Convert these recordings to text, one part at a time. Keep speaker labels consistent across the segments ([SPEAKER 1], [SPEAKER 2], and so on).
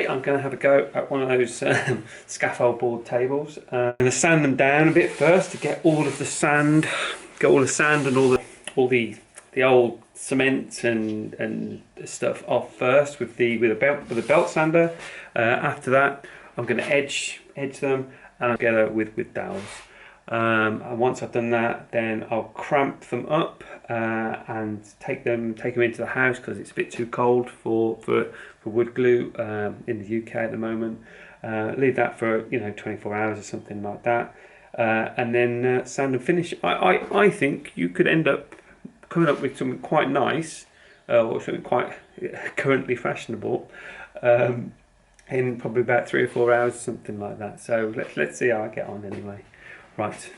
[SPEAKER 1] today I'm going to have a go at one of those scaffold board tables. I'm going to sand them down a bit first to get all of the sand, and all the old cement and stuff off first with a belt sander. After that, I'm going to edge them and I'll get it with dowels. And once I've done that, then I'll cramp them up and take them into the house because it's a bit too cold for wood glue in the UK at the moment. Leave that for 24 hours or something like that, and then sand and finish. I think you could end up coming up with something quite nice or something quite currently fashionable in probably about 3 or 4 hours, something like that. So let's see how I get on anyway. Right.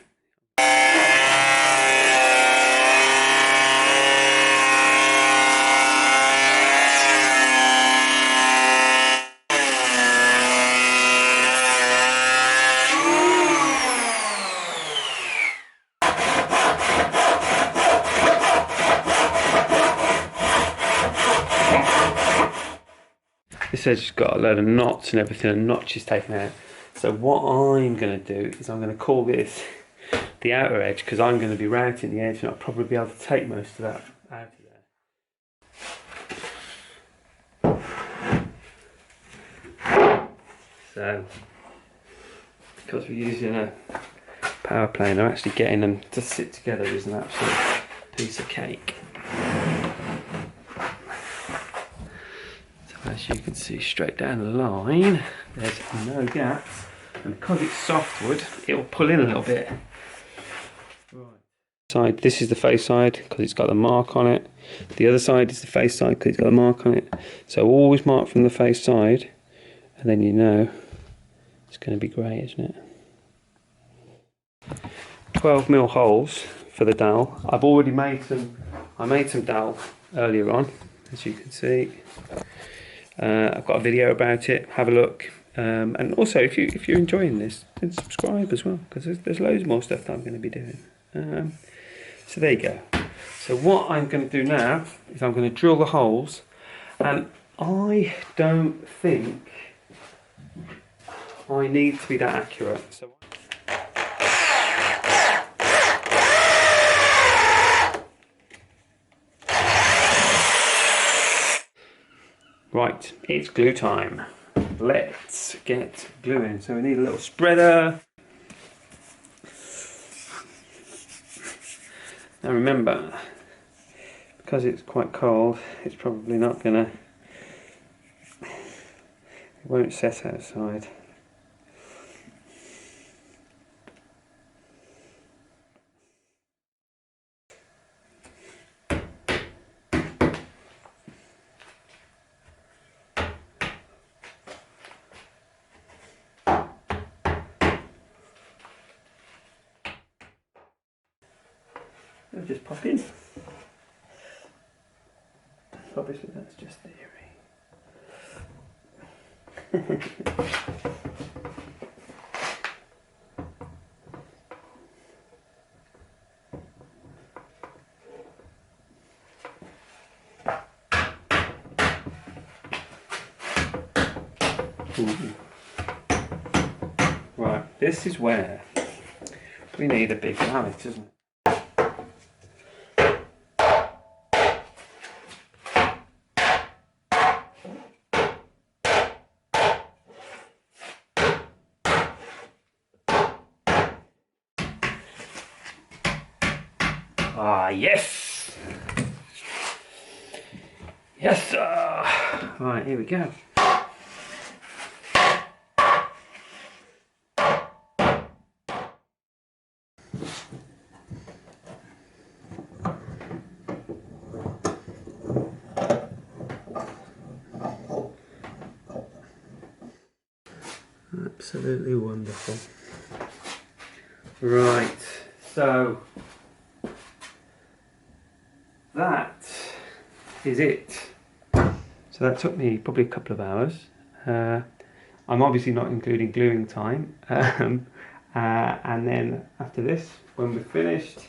[SPEAKER 1] This edge has got a load of knots and everything, and notches taken out. So what I'm going to do is I'm going to call this the outer edge because I'm going to be routing the edge and I'll probably be able to take most of that out of there. So because we're using a power plane, I'm actually getting them to sit together is an absolute piece of cake. So as you can see straight down the line, there's no gaps. And because it's softwood, it will pull in a little bit. Right. This is the face side because it's got the mark on it. The other side is the face side because it's got a mark on it. So always mark from the face side, and then you know it's going to be great, isn't it? 12mm holes for the dowel. I've already made some. I made some dowel earlier on, as you can see. I've got a video about it. Have a look. And also, if you're enjoying this, then subscribe as well, because there's loads more stuff that I'm going to be doing. So there you go. So what I'm going to do now is I'm going to drill the holes, and I don't think I need to be that accurate. So right, it's glue time. Let's get gluing. So we need a little spreader. Now remember, because it's quite cold, it's probably not gonna, it won't set outside. It'll just pop in. Obviously that's just theory. Right, this is where we need a big mallet, isn't it? Ah, yes! Yes, sir! Right, here we go. Absolutely wonderful. Right, so that is it. So that took me probably a couple of hours. I'm obviously not including gluing time. And then after this, when we're finished,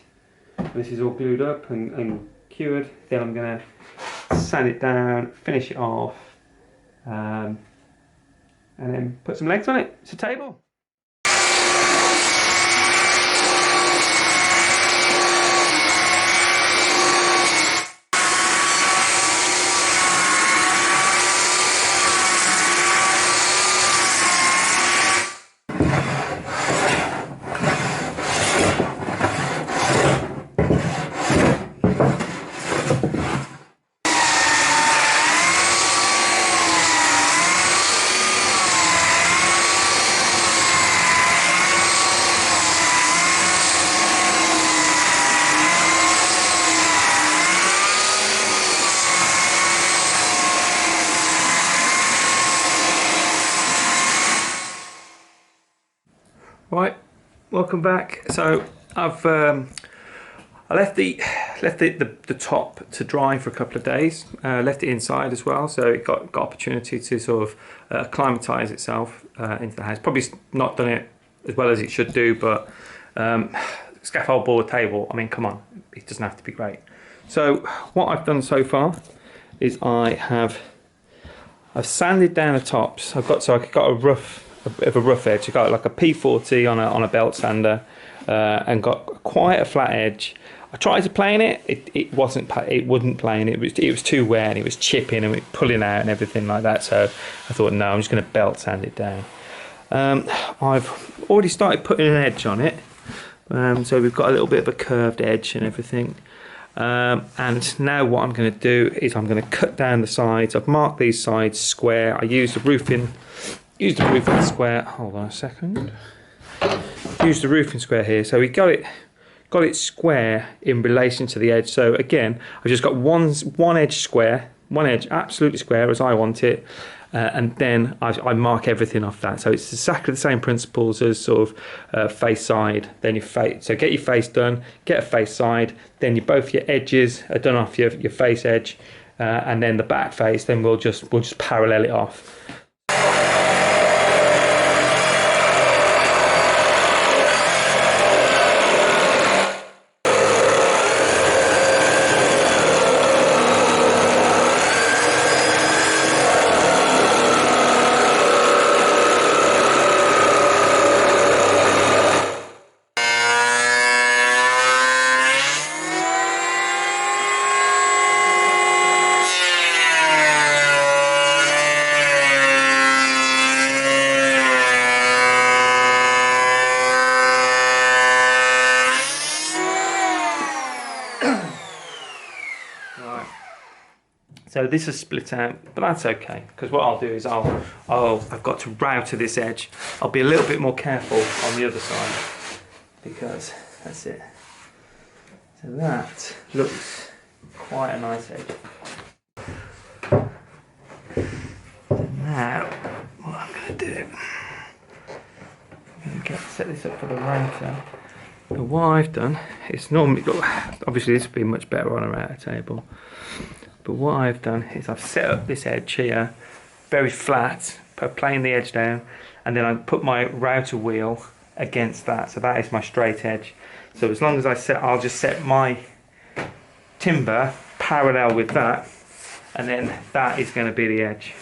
[SPEAKER 1] this is all glued up and cured, then I'm going to sand it down, finish it off, and then put some legs on it. It's a table. Right, welcome back. So I've I left the top to dry for a couple of days. Left it inside as well, so it got opportunity to sort of acclimatise itself into the house. Probably not done it as well as it should do, but scaffold board table. I mean, come on, it doesn't have to be great. So what I've done so far is I've sanded down the tops. I've got a bit of a rough edge. I got like a P40 on a belt sander, and got quite a flat edge. I tried to plane it. It wouldn't plane. It was too wet and it was chipping and pulling out and everything like that. So I thought, no, I'm just going to belt sand it down. I've already started putting an edge on it. So we've got a little bit of a curved edge and everything. And now what I'm going to do is I'm going to cut down the sides. I've marked these sides square. I used the roofing square. Hold on a second. Use the roofing square here. So we got it square in relation to the edge. So again, I've just got one edge square, one edge absolutely square as I want it, and then I mark everything off that. So it's exactly the same principles as sort of face side. Then your face. So get your face done, get a face side. Then both your edges are done off your face edge, and then the back face. Then we'll just parallel it off. So this is split out, but that's okay, because what I'll do is I've got to router this edge. I'll be a little bit more careful on the other side, because that's it. So that looks quite a nice edge. So now, what I'm going to do, I'm going to set this up for the router. But what I've done is normally, obviously this would be much better on a router table. But what I've done is I've set up this edge here very flat, plane the edge down, and then I put my router wheel against that. So that is my straight edge. So as long as I'll just set my timber parallel with that, and then that is going to be the edge.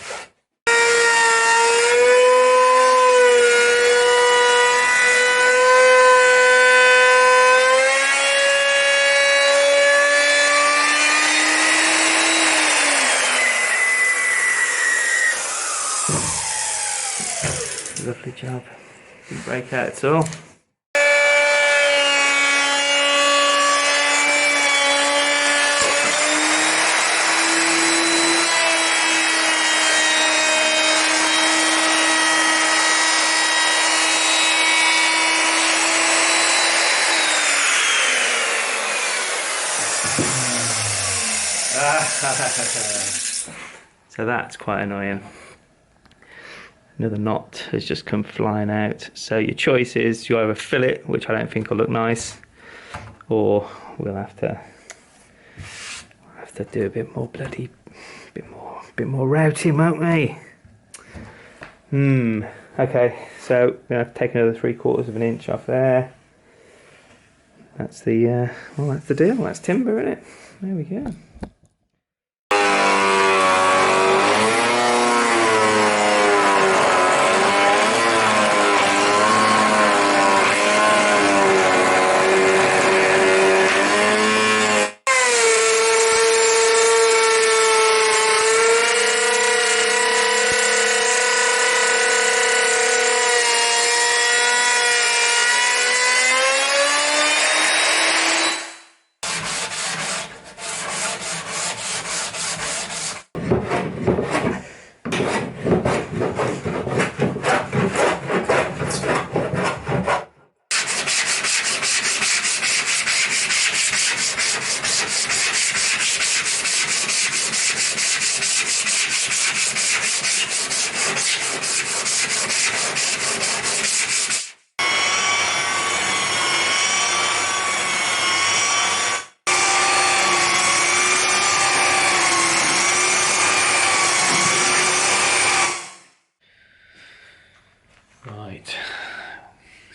[SPEAKER 1] Lovely job. Didn't break out at all. So that's quite annoying. Another knot has just come flying out. So your choice is you either fill it, which I don't think will look nice, or we'll have to do a bit more bit more routing, won't we? Okay, so we're gonna have to take another 3/4 of an inch off there. That's the well, that's the deal. That's timber, isn't it? There we go.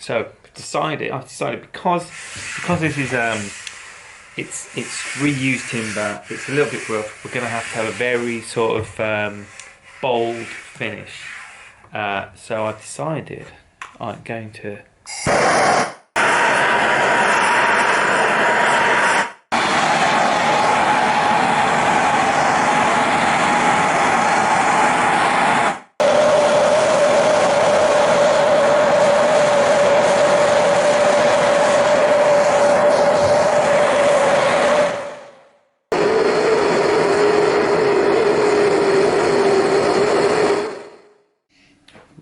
[SPEAKER 1] So I've decided because this is it's reused timber. It's a little bit rough. We're going to have a very sort of bold finish. So I've decided I'm going to.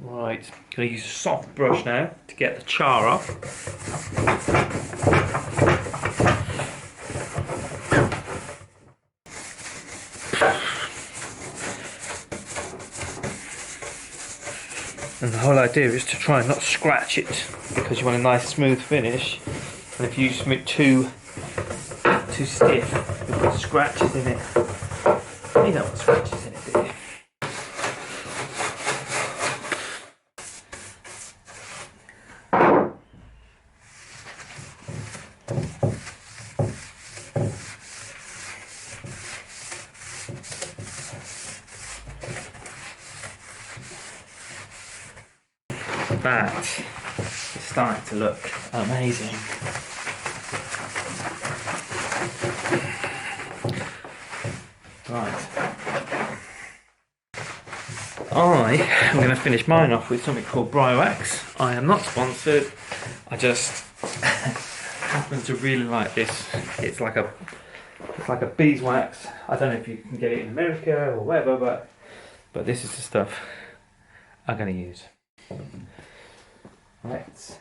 [SPEAKER 1] Right, going to use a soft brush now to get the char off. And the whole idea is to try and not scratch it, because you want a nice smooth finish. And if you use something too stiff, you'll put scratches in it. You don't want scratches in it, do you? That is starting to look amazing. Right. I'm going to finish mine off with something called beeswax. I am not sponsored. I just happen to really like this. It's like a beeswax. I don't know if you can get it in America or whatever, but this is the stuff I'm going to use. Right.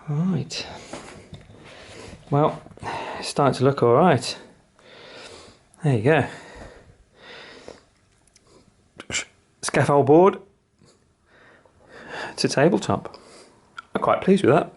[SPEAKER 1] Right. Well, it's starting to look all right. There you go. Scaffold board to tabletop. I'm quite pleased with that.